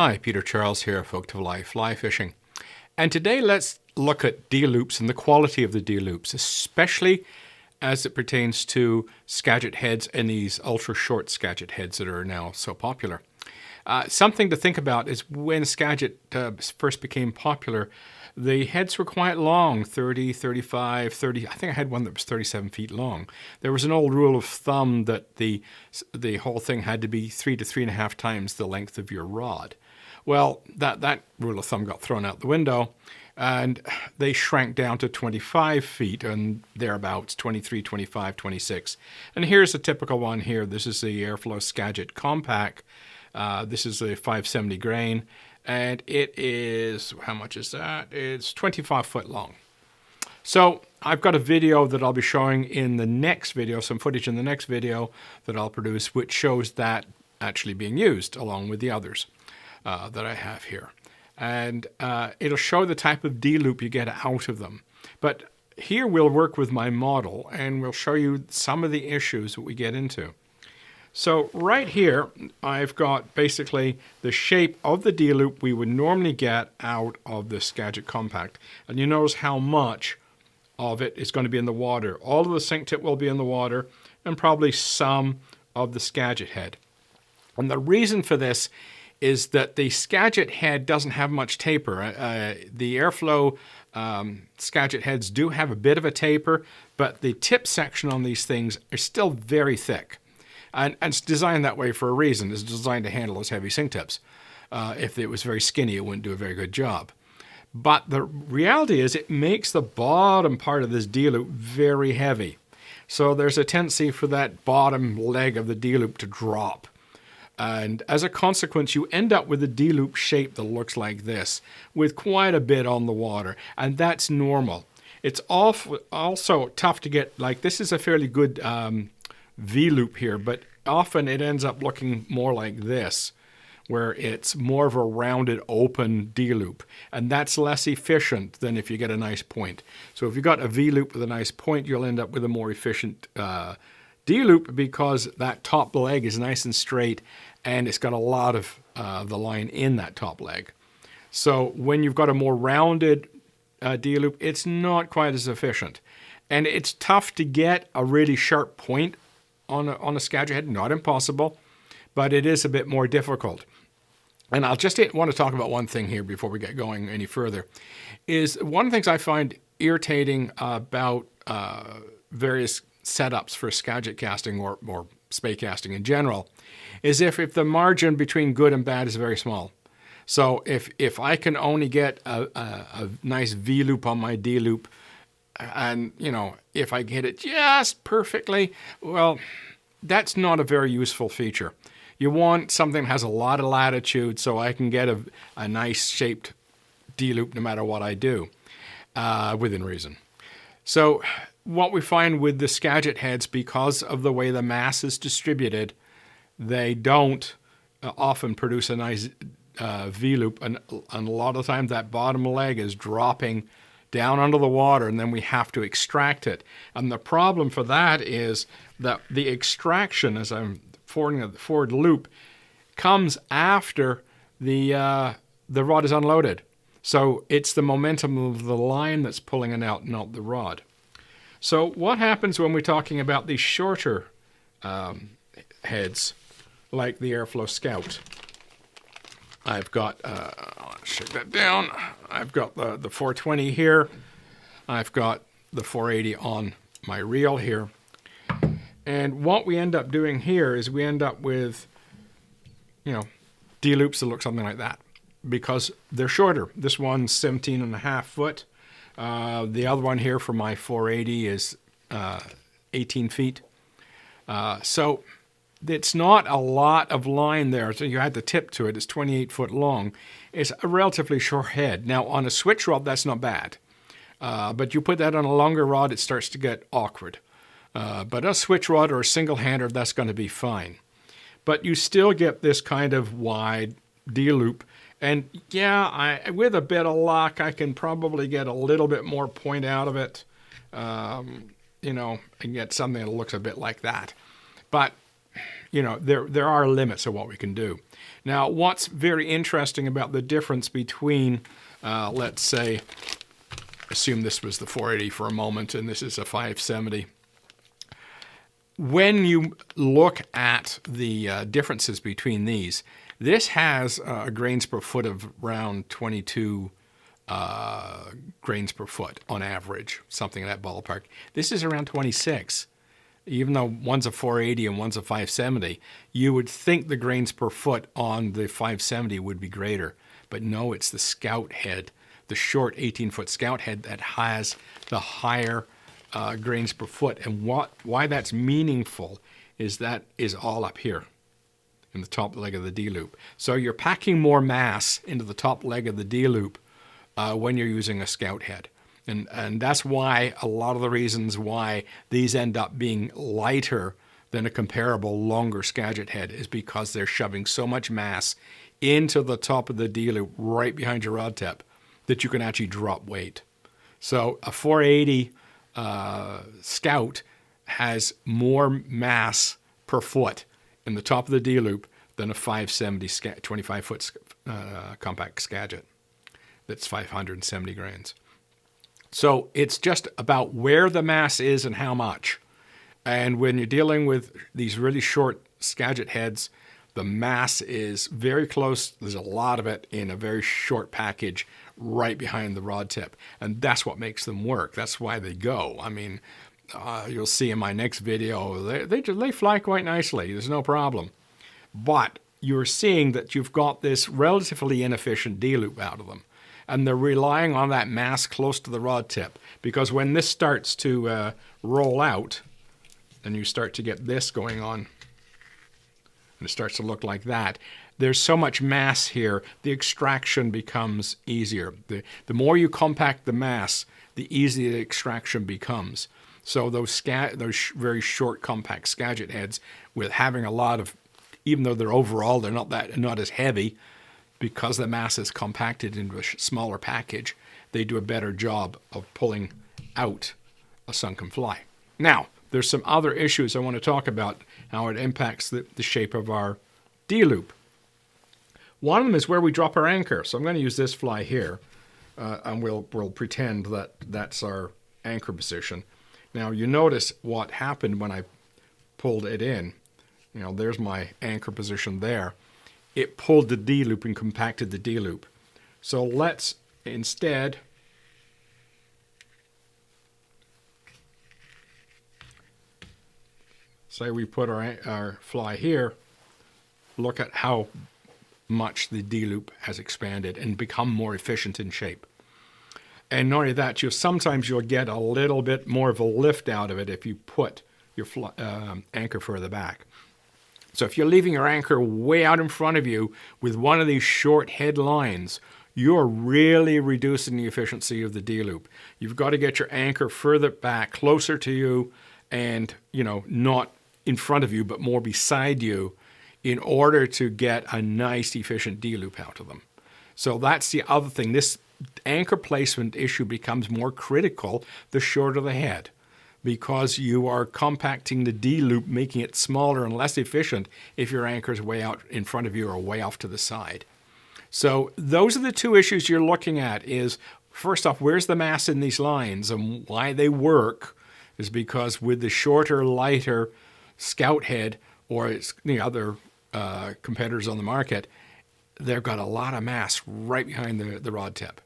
Hi, Peter Charles here, Folk to Life Fly Fishing. And today let's look at D-loops and the quality of the D-loops, especially as it pertains to Skagit heads and these ultra-short Skagit heads that are now so popular. Something to think about is when Skagit first became popular, the heads were quite long, 30, 35, 30. I think I had one that was 37 feet long. There was an old rule of thumb that the whole thing had to be 3 to 3.5 times the length of your rod. Well, that rule of thumb got thrown out the window, and they shrank down to 25 feet and thereabouts, 23, 25, 26. And here's a typical one here. This is the Airflow Skagit Compact. This is a 570 grain, and it is, how much is that? It's 25 foot long. So I've got a video that I'll be showing in the next video, some footage in the next video that I'll produce, which shows that actually being used along with the others that I have here. And it'll show the type of D-loop you get out of them. But here we'll work with my model, and we'll show you some of the issues that we get into. So right here, I've got basically the shape of the D-loop we would normally get out of the Skagit Compact. And you notice how much of it is going to be in the water. All of the sink tip will be in the water, and probably some of the Skagit head. And the reason for this is that the Skagit head doesn't have much taper. The Airflow Skagit heads do have a bit of a taper, but the tip section on these things are still very thick. And it's designed that way for a reason. It's designed to handle those heavy sink tips. If it was very skinny, it wouldn't do a very good job. But the reality is it makes the bottom part of this D-loop very heavy. So there's a tendency for that bottom leg of the D-loop to drop. And as a consequence, you end up with a D-loop shape that looks like this, with quite a bit on the water. And that's normal. It's also tough to get, like this is a fairly good V-loop here, but often it ends up looking more like this, where it's more of a rounded open D-loop, and that's less efficient than if you get a nice point. So if you've got a V-loop with a nice point, you'll end up with a more efficient D-loop because that top leg is nice and straight, and it's got a lot of the line in that top leg. So when you've got a more rounded D-loop, it's not quite as efficient. And it's tough to get a really sharp point on a Skagit head. Not impossible, but it is a bit more difficult. And I'll just want to talk about one thing here before we get going any further. Is one of the things I find irritating about various setups for Skagit casting or Spey casting in general is if the margin between good and bad is very small. So if I can only get a nice V-loop on my D-loop, and, you know, if I hit it just perfectly, well, that's not a very useful feature. You want something that has a lot of latitude so I can get a nice shaped D-loop no matter what I do, within reason. So what we find with the Skagit heads, because of the way the mass is distributed, they don't often produce a nice V-loop, and a lot of times that bottom leg is dropping down under the water, and then we have to extract it. And the problem for that is that the extraction, as I'm forwarding the forward loop, comes after the rod is unloaded. So it's the momentum of the line that's pulling it out, not the rod. So what happens when we're talking about these shorter heads, like the Airflow Scout? I've got, let's shake that down. I've got the 420 here. I've got the 480 on my reel here. And what we end up doing here is we end up with, you know, D-loops that look something like that because they're shorter. This one's 17.5 foot. The other one here for my 480 is 18 feet. So it's not a lot of line there, so you had to tip to it. It's 28 foot long. It's a relatively short head. Now, on a switch rod, that's not bad. But you put that on a longer rod, it starts to get awkward. But a switch rod or a single-hander, that's going to be fine. But you still get this kind of wide D-loop. And yeah, with a bit of luck, I can probably get a little bit more point out of it, you know, and get something that looks a bit like that. But there are limits of what we can do. Now, what's very interesting about the difference between, let's say, assume this was the 480 for a moment, and this is a 570. When you look at the differences between these, this has grains per foot of around 22 grains per foot on average, something in that ballpark. This is around 26. Even though one's a 480 and one's a 570, you would think the grains per foot on the 570 would be greater. But no, it's the Scout head, the short 18-foot Scout head that has the higher grains per foot. And why that's meaningful is that is all up here in the top leg of the D-loop. So you're packing more mass into the top leg of the D-loop when you're using a Scout head. And that's why a lot of the reasons why these end up being lighter than a comparable longer Skagit head is because they're shoving so much mass into the top of the D-loop right behind your rod tip that you can actually drop weight. So a 480 Scout has more mass per foot in the top of the D-loop than a 570 25-foot compact Skagit that's 570 grains. So it's just about where the mass is and how much. And when you're dealing with these really short Skagit heads, the mass is very close. There's a lot of it in a very short package right behind the rod tip. And that's what makes them work. That's why they go. I mean, you'll see in my next video, they fly quite nicely. There's no problem. But you're seeing that you've got this relatively inefficient D-loop out of them. And they're relying on that mass close to the rod tip. Because when this starts to roll out, and you start to get this going on, and it starts to look like that, there's so much mass here, the extraction becomes easier. The more you compact the mass, the easier the extraction becomes. So those very short, compact Skagit heads, with having a lot of, even though they're overall, they're not as heavy, because the mass is compacted into a smaller package, they do a better job of pulling out a sunken fly. Now, there's some other issues I want to talk about, how it impacts the shape of our D-loop. One of them is where we drop our anchor. So I'm going to use this fly here, and we'll pretend that that's our anchor position. Now, you notice what happened when I pulled it in. There's my anchor position there. It pulled the D-loop and compacted the D-loop. So let's instead say we put our fly here, look at how much the D-loop has expanded and become more efficient in shape. And not only that, sometimes you'll get a little bit more of a lift out of it if you put your anchor further back. So if you're leaving your anchor way out in front of you with one of these short head lines, you're really reducing the efficiency of the D-loop. You've got to get your anchor further back, closer to you, and not in front of you, but more beside you, in order to get a nice, efficient D-loop out of them. So that's the other thing. This anchor placement issue becomes more critical the shorter the head, because you are compacting the D-loop, making it smaller and less efficient if your anchor is way out in front of you or way off to the side. So those are the two issues you're looking at is, first off, where's the mass in these lines? And why they work is because with the shorter, lighter Scout head or the other competitors on the market, they've got a lot of mass right behind the rod tip.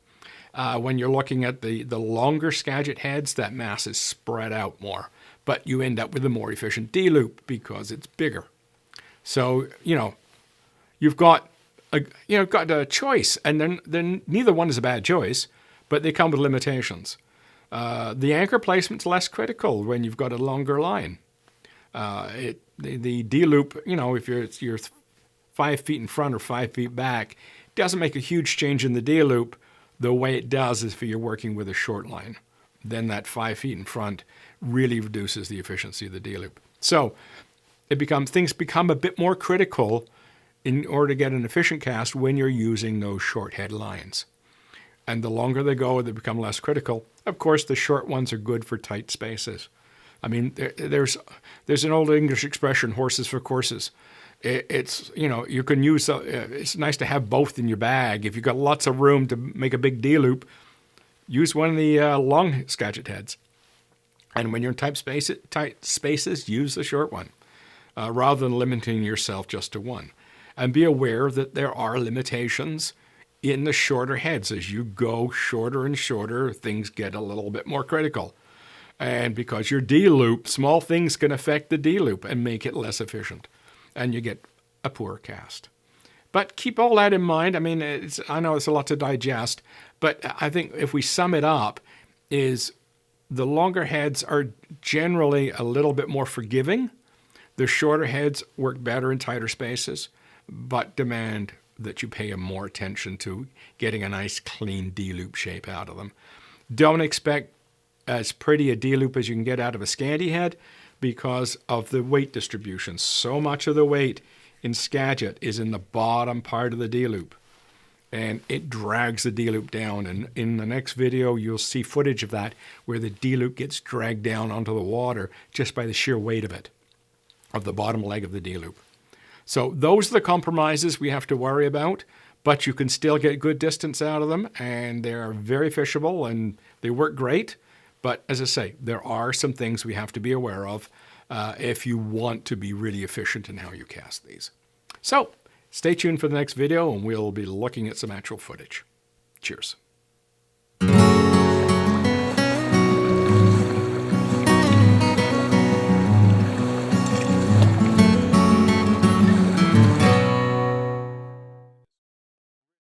When you're looking at the longer Skagit heads, that mass is spread out more, but you end up with a more efficient D-loop because it's bigger. So, you've got a choice, and then neither one is a bad choice, but they come with limitations. The anchor placement's less critical when you've got a longer line. The D-loop, if you're 5 feet in front or 5 feet back, doesn't make a huge change in the D-loop. The way it does is if you're working with a short line. Then that 5 feet in front really reduces the efficiency of the D-loop. So things become a bit more critical in order to get an efficient cast when you're using those short head lines. And the longer they go, they become less critical. Of course, the short ones are good for tight spaces. I mean, there's an old English expression, horses for courses. It's, you know, you can use, it's nice to have both in your bag. If you've got lots of room to make a big D-loop, use one of the long Skagit heads. And when you're in tight spaces, use the short one, rather than limiting yourself just to one. And be aware that there are limitations in the shorter heads. As you go shorter and shorter, things get a little bit more critical. And because your D-loop, small things can affect the D-loop and make it less efficient. And you get a poor cast. But keep all that in mind. I mean, I know it's a lot to digest, but I think if we sum it up, is the longer heads are generally a little bit more forgiving. The shorter heads work better in tighter spaces, but demand that you pay more attention to getting a nice clean D-loop shape out of them. Don't expect as pretty a D-loop as you can get out of a Scandi head because of the weight distribution. So much of the weight in Skagit is in the bottom part of the D-loop, and it drags the D-loop down. And in the next video, you'll see footage of that where the D-loop gets dragged down onto the water just by the sheer weight of it, of the bottom leg of the D-loop. So those are the compromises we have to worry about, but you can still get good distance out of them, and they're very fishable, and they work great. But as I say, there are some things we have to be aware of if you want to be really efficient in how you cast these. So stay tuned for the next video, and we'll be looking at some actual footage. Cheers.